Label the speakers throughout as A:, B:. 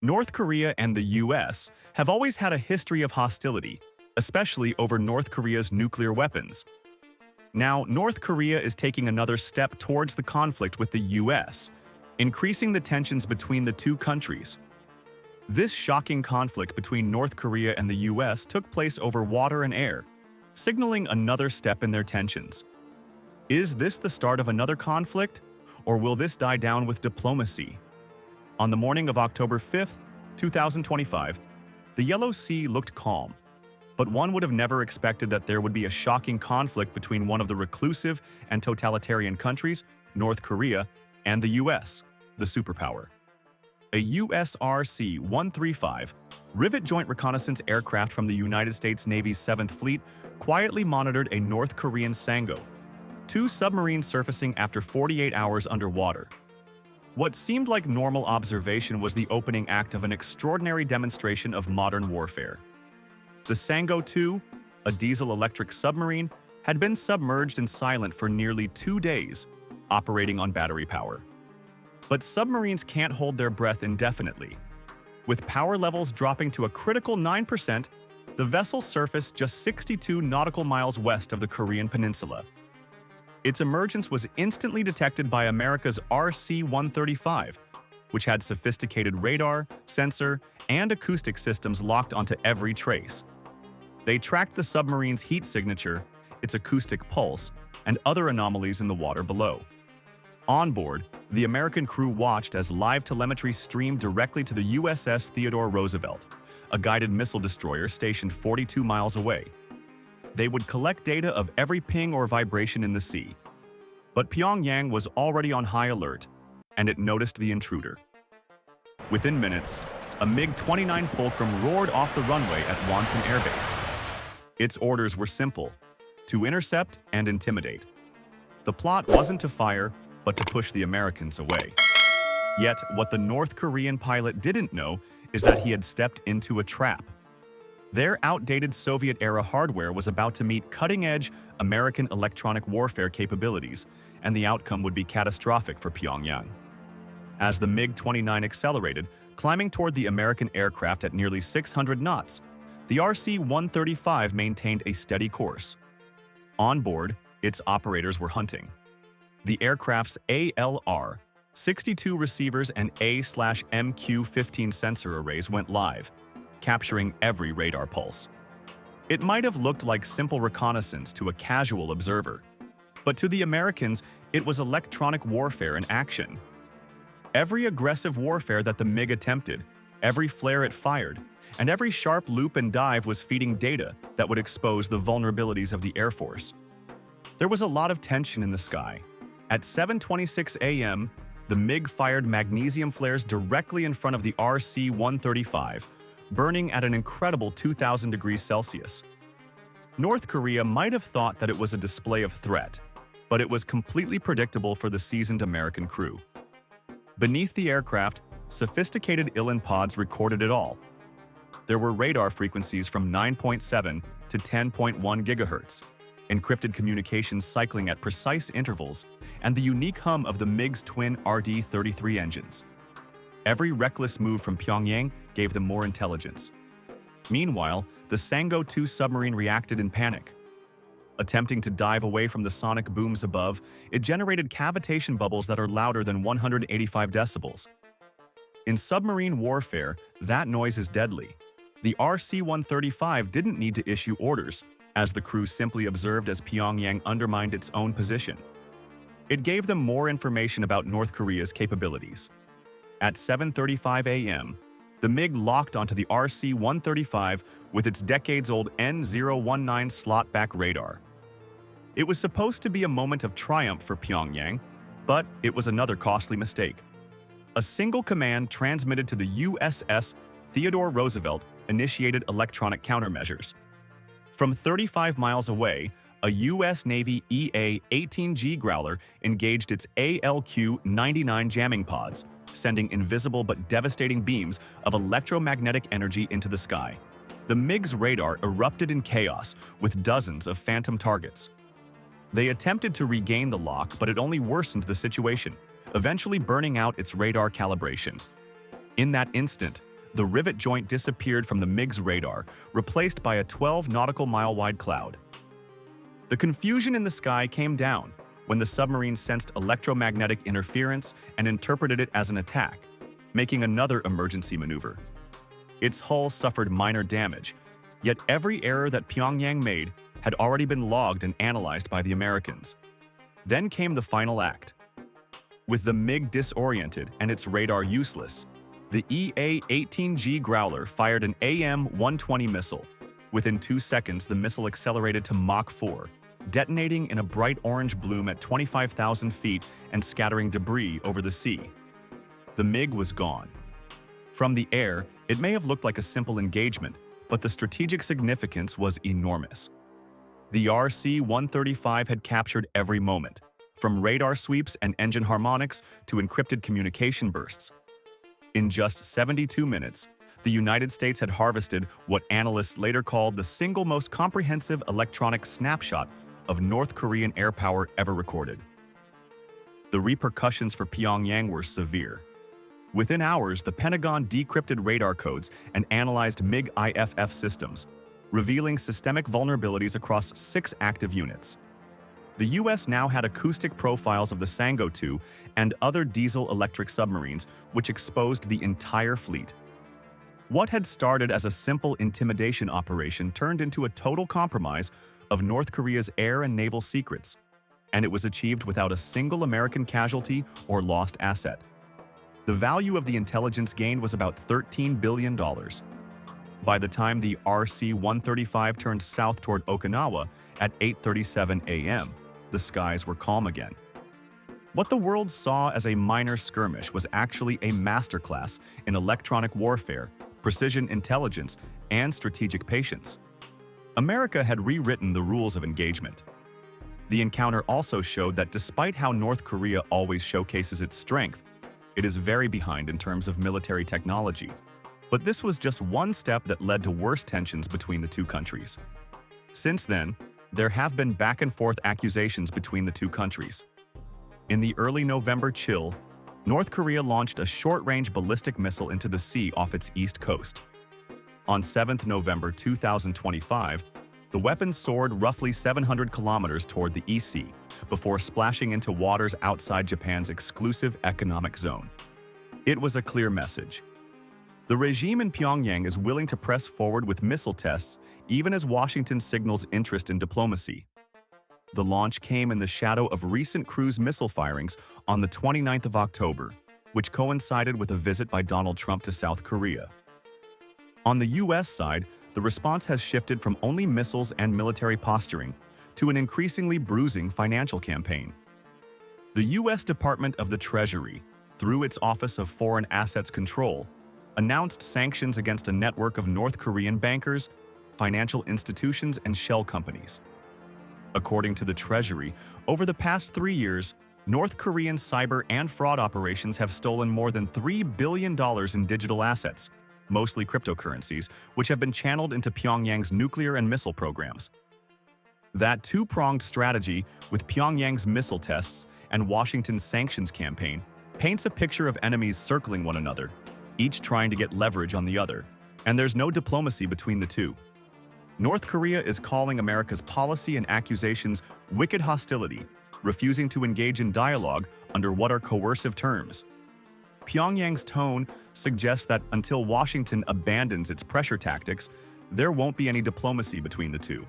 A: North Korea and the US have always had a history of hostility, especially over North Korea's nuclear weapons. Now, North Korea is taking another step towards the conflict with the US, increasing the tensions between the two countries. This shocking conflict between North Korea and the US took place over water and air, signaling another step in their tensions. Is this the start of another conflict, or will this die down with diplomacy? On the morning of October 5, 2025, the Yellow Sea looked calm, but one would have never expected that there would be a shocking conflict between one of the reclusive and totalitarian countries, North Korea, and the US, the superpower. A USRC-135 Rivet Joint Reconnaissance aircraft from the United States Navy's 7th Fleet quietly monitored a North Korean Sango, two submarines surfacing after 48 hours underwater. What seemed like normal observation was the opening act of an extraordinary demonstration of modern warfare. The Sango II, a diesel-electric submarine, had been submerged and silent for nearly 2 days, operating on battery power. But submarines can't hold their breath indefinitely. With power levels dropping to a critical 9%, the vessel surfaced just 62 nautical miles west of the Korean peninsula. Its emergence was instantly detected by America's RC-135, which had sophisticated radar, sensor, and acoustic systems locked onto every trace. They tracked the submarine's heat signature, its acoustic pulse, and other anomalies in the water below. On board, the American crew watched as live telemetry streamed directly to the USS Theodore Roosevelt, a guided missile destroyer stationed 42 miles away. They would collect data of every ping or vibration in the sea. But Pyongyang was already on high alert, and it noticed the intruder. Within minutes, a MiG-29 Fulcrum roared off the runway at Wonsan Air Base. Its orders were simple: to intercept and intimidate. The plot wasn't to fire, but to push the Americans away. Yet, what the North Korean pilot didn't know is that he had stepped into a trap. Their outdated Soviet-era hardware was about to meet cutting-edge American electronic warfare capabilities, and the outcome would be catastrophic for Pyongyang. As the MiG-29 accelerated, climbing toward the American aircraft at nearly 600 knots, the RC-135 maintained a steady course. On board, its operators were hunting. The aircraft's ALR, 62 receivers and A/MQ-15 sensor arrays went live, capturing every radar pulse. It might have looked like simple reconnaissance to a casual observer, but to the Americans, it was electronic warfare in action. Every aggressive warfare that the MiG attempted, every flare it fired, and every sharp loop and dive was feeding data that would expose the vulnerabilities of the Air Force. There was a lot of tension in the sky. At 7:26 a.m., the MiG fired magnesium flares directly in front of the RC-135, burning at an incredible 2,000 degrees Celsius. North Korea might have thought that it was a display of threat, but it was completely predictable for the seasoned American crew. Beneath the aircraft, sophisticated ILIN pods recorded it all. There were radar frequencies from 9.7 to 10.1 gigahertz, encrypted communications cycling at precise intervals, and the unique hum of the MiG's twin RD-33 engines. Every reckless move from Pyongyang gave them more intelligence. Meanwhile, the Sango II submarine reacted in panic. Attempting to dive away from the sonic booms above, it generated cavitation bubbles that are louder than 185 decibels. In submarine warfare, that noise is deadly. The RC-135 didn't need to issue orders, as the crew simply observed as Pyongyang undermined its own position. It gave them more information about North Korea's capabilities. At 7:35 a.m., the MiG locked onto the RC-135 with its decades-old N019 slot-back radar. It was supposed to be a moment of triumph for Pyongyang, but it was another costly mistake. A single command transmitted to the USS Theodore Roosevelt initiated electronic countermeasures. From 35 miles away, a U.S. Navy EA-18G Growler engaged its ALQ-99 jamming pods, sending invisible but devastating beams of electromagnetic energy into the sky. The MiG's radar erupted in chaos with dozens of phantom targets. They attempted to regain the lock, but it only worsened the situation, eventually burning out its radar calibration. In that instant, the rivet joint disappeared from the MiG's radar, replaced by a 12 nautical mile wide cloud. The confusion in the sky came down when the submarine sensed electromagnetic interference and interpreted it as an attack, making another emergency maneuver. Its hull suffered minor damage, yet every error that Pyongyang made had already been logged and analyzed by the Americans. Then came the final act. With the MiG disoriented and its radar useless, the EA-18G Growler fired an AM-120 missile. Within 2 seconds, the missile accelerated to Mach 4, detonating in a bright orange bloom at 25,000 feet and scattering debris over the sea. The MiG was gone. From the air, it may have looked like a simple engagement, but the strategic significance was enormous. The RC-135 had captured every moment, from radar sweeps and engine harmonics to encrypted communication bursts. In just 72 minutes, the United States had harvested what analysts later called the single most comprehensive electronic snapshot of North Korean air power ever recorded. The repercussions for Pyongyang were severe. Within hours, the Pentagon decrypted radar codes and analyzed MiG-IFF systems, revealing systemic vulnerabilities across 6 active units. The U.S. now had acoustic profiles of the Sango II and other diesel-electric submarines, which exposed the entire fleet. What had started as a simple intimidation operation turned into a total compromise of North Korea's air and naval secrets, and it was achieved without a single American casualty or lost asset. The value of the intelligence gained was about $13 billion. By the time the RC-135 turned south toward Okinawa at 8:37 a.m., the skies were calm again. What the world saw as a minor skirmish was actually a masterclass in electronic warfare, precision intelligence, and strategic patience. America had rewritten the rules of engagement. The encounter also showed that despite how North Korea always showcases its strength, it is very behind in terms of military technology. But this was just one step that led to worse tensions between the two countries. Since then, there have been back-and-forth accusations between the two countries. In the early November chill, North Korea launched a short-range ballistic missile into the sea off its east coast. On 7th November 2025, the weapon soared roughly 700 kilometers toward the EC before splashing into waters outside Japan's exclusive economic zone. It was a clear message. The regime in Pyongyang is willing to press forward with missile tests even as Washington signals interest in diplomacy. The launch came in the shadow of recent cruise missile firings on the 29th of October, which coincided with a visit by Donald Trump to South Korea. On the U.S. side, the response has shifted from only missiles and military posturing to an increasingly bruising financial campaign. The U.S. Department of the Treasury, through its Office of Foreign Assets Control, announced sanctions against a network of North Korean bankers, financial institutions, and shell companies. According to the Treasury, over the past 3 years, North Korean cyber and fraud operations have stolen more than $3 billion in digital assets, mostly cryptocurrencies, which have been channeled into Pyongyang's nuclear and missile programs. That two-pronged strategy, with Pyongyang's missile tests and Washington's sanctions campaign, paints a picture of enemies circling one another, each trying to get leverage on the other, and there's no diplomacy between the two. North Korea is calling America's policy and accusations wicked hostility, refusing to engage in dialogue under what are coercive terms. Pyongyang's tone suggests that until Washington abandons its pressure tactics, there won't be any diplomacy between the two.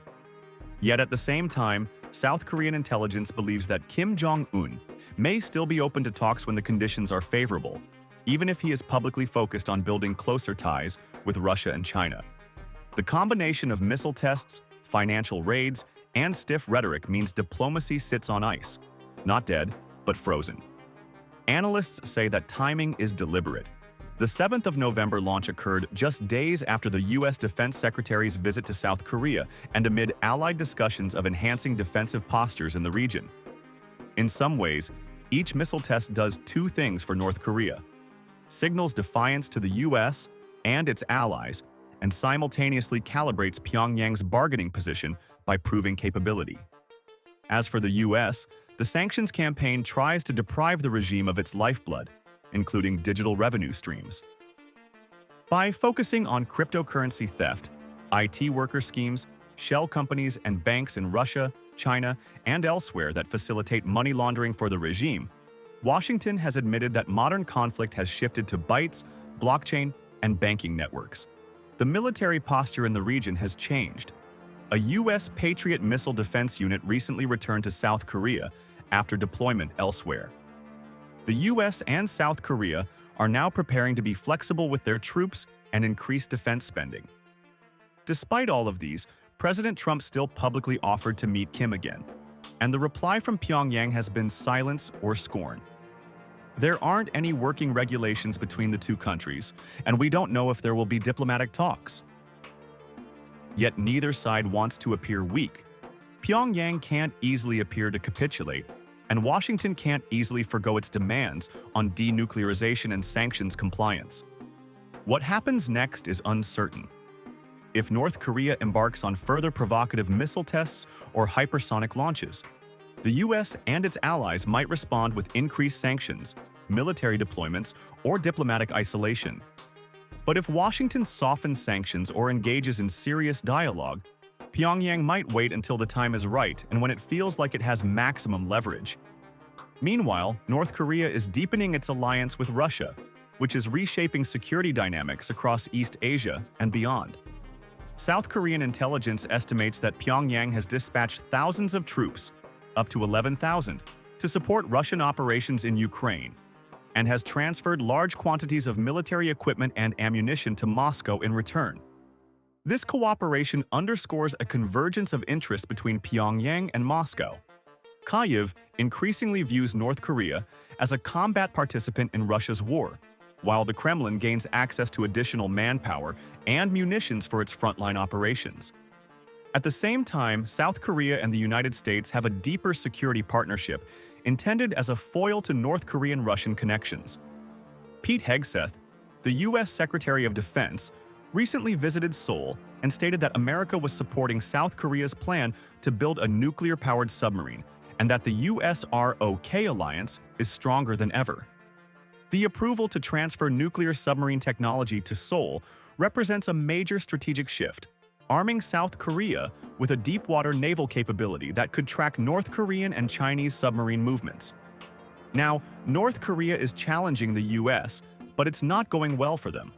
A: Yet at the same time, South Korean intelligence believes that Kim Jong-un may still be open to talks when the conditions are favorable, even if he is publicly focused on building closer ties with Russia and China. The combination of missile tests, financial raids, and stiff rhetoric means diplomacy sits on ice, not dead, but frozen. Analysts say that timing is deliberate. The 7th of November launch occurred just days after the U.S. Defense Secretary's visit to South Korea and amid allied discussions of enhancing defensive postures in the region. In some ways, each missile test does two things for North Korea: signals defiance to the U.S. and its allies, and simultaneously calibrates Pyongyang's bargaining position by proving capability. As for the U.S., the sanctions campaign tries to deprive the regime of its lifeblood, including digital revenue streams. By focusing on cryptocurrency theft, IT worker schemes, shell companies, and banks in Russia, China, and elsewhere that facilitate money laundering for the regime, Washington has admitted that modern conflict has shifted to bytes, blockchain, and banking networks. The military posture in the region has changed. A U.S. Patriot missile defense unit recently returned to South Korea after deployment elsewhere. The U.S. and South Korea are now preparing to be flexible with their troops and increase defense spending. Despite all of these, President Trump still publicly offered to meet Kim again, and the reply from Pyongyang has been silence or scorn. There aren't any working regulations between the two countries, and we don't know if there will be diplomatic talks. Yet neither side wants to appear weak. Pyongyang can't easily appear to capitulate, and Washington can't easily forgo its demands on denuclearization and sanctions compliance. What happens next is uncertain. If North Korea embarks on further provocative missile tests or hypersonic launches, the U.S. and its allies might respond with increased sanctions, military deployments, or diplomatic isolation. But if Washington softens sanctions or engages in serious dialogue, Pyongyang might wait until the time is right and when it feels like it has maximum leverage. Meanwhile, North Korea is deepening its alliance with Russia, which is reshaping security dynamics across East Asia and beyond. South Korean intelligence estimates that Pyongyang has dispatched thousands of troops, up to 11,000, to support Russian operations in Ukraine, and has transferred large quantities of military equipment and ammunition to Moscow in return. This cooperation underscores a convergence of interest between Pyongyang and Moscow. Kyiv increasingly views North Korea as a combat participant in Russia's war, while the Kremlin gains access to additional manpower and munitions for its frontline operations. At the same time, South Korea and the United States have a deeper security partnership intended as a foil to North Korean-Russian connections. Pete Hegseth, the U.S. Secretary of Defense, recently visited Seoul and stated that America was supporting South Korea's plan to build a nuclear-powered submarine and that the US-ROK alliance is stronger than ever. The approval to transfer nuclear submarine technology to Seoul represents a major strategic shift, arming South Korea with a deep-water naval capability that could track North Korean and Chinese submarine movements. Now, North Korea is challenging the US, but it's not going well for them.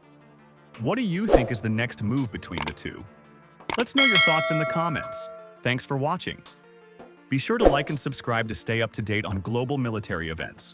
A: What do you think is the next move between the two? Let's know your thoughts in the comments. Thanks for watching. Be sure to like and subscribe to stay up to date on global military events.